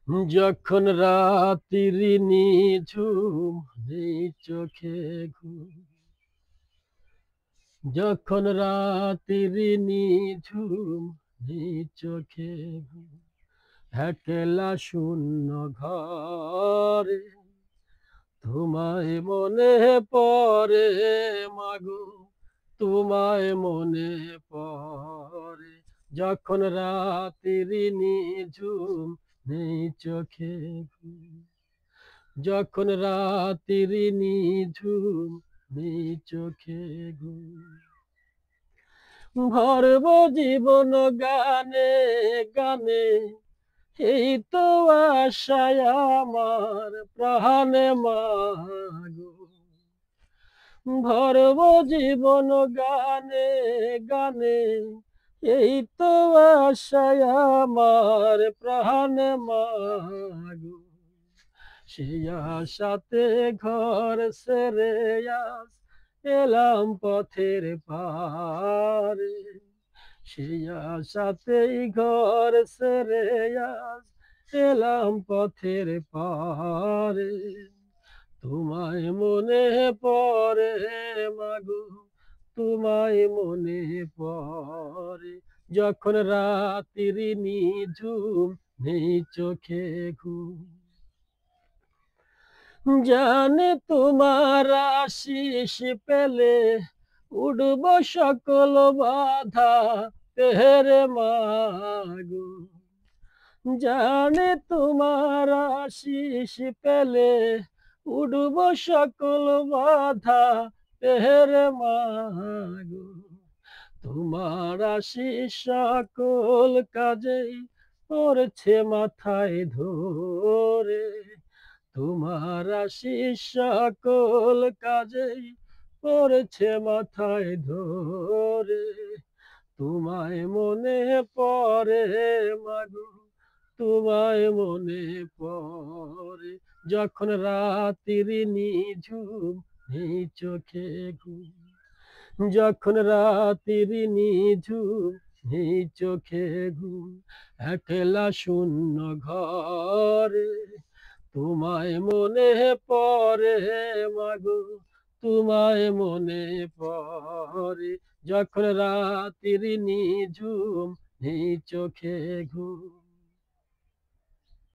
যখন রাত্রি নিঝুম নেই চোখে ঘুম, যখন রাত্রি নিঝুম নেই চোখে ঘুম, একলা শূন্য ঘরে তোমায় মনে পড়ে মাগো, তোমায় মনে পড়ে। যখন রাত্রি নিঝুম নেই চোখে ঘুম, যখন রাত্রি নিঝুম নেই চোখে ঘুম, ভরব জীবন গানে গানে, এই তো আশায় আমার প্রাণে মাগো। ভরব জীবন গানে গানে, এই তো আশায় আমার প্রাণে মাগো। সেই আশাতে ঘর ছেড়ে আজ এলাম পথের পারে, সেই আশাতেই ঘর ছেড়ে আজ এলাম পথের পারে। তোমায় মনে পড়ে মাগো, তোমায় মনে পড়ে। যখন রাত্রি নিঝুম নেই চোখে ঘুম, জানে তোমার আশিস পেলে উঠব সকল বাধা পেরে মাগো। জানে তোমার আশিস পেলে উঠব সকল বাধা পেরে মাগো। তোমার আশিস সকল কাজেই পড়ছে মাথায় ধরে, তোমার আশিস সকল কাজেই পড়ছে মাথায় ধরে। তোমায় মনে পড়ে মাগো, তোমায় মনে পড়ে। যখন রাত্রি নিঝুম নেই চোখে ঘুম, যখন রাত্রি নিঝুম নেই চোখে ঘুম, একলা শূন্য ঘরে তোমায় মনে পড়ে মাগো, তোমায় মনে পড়ে। যখন রাত্রি নিঝুম নেই চোখে ঘুম।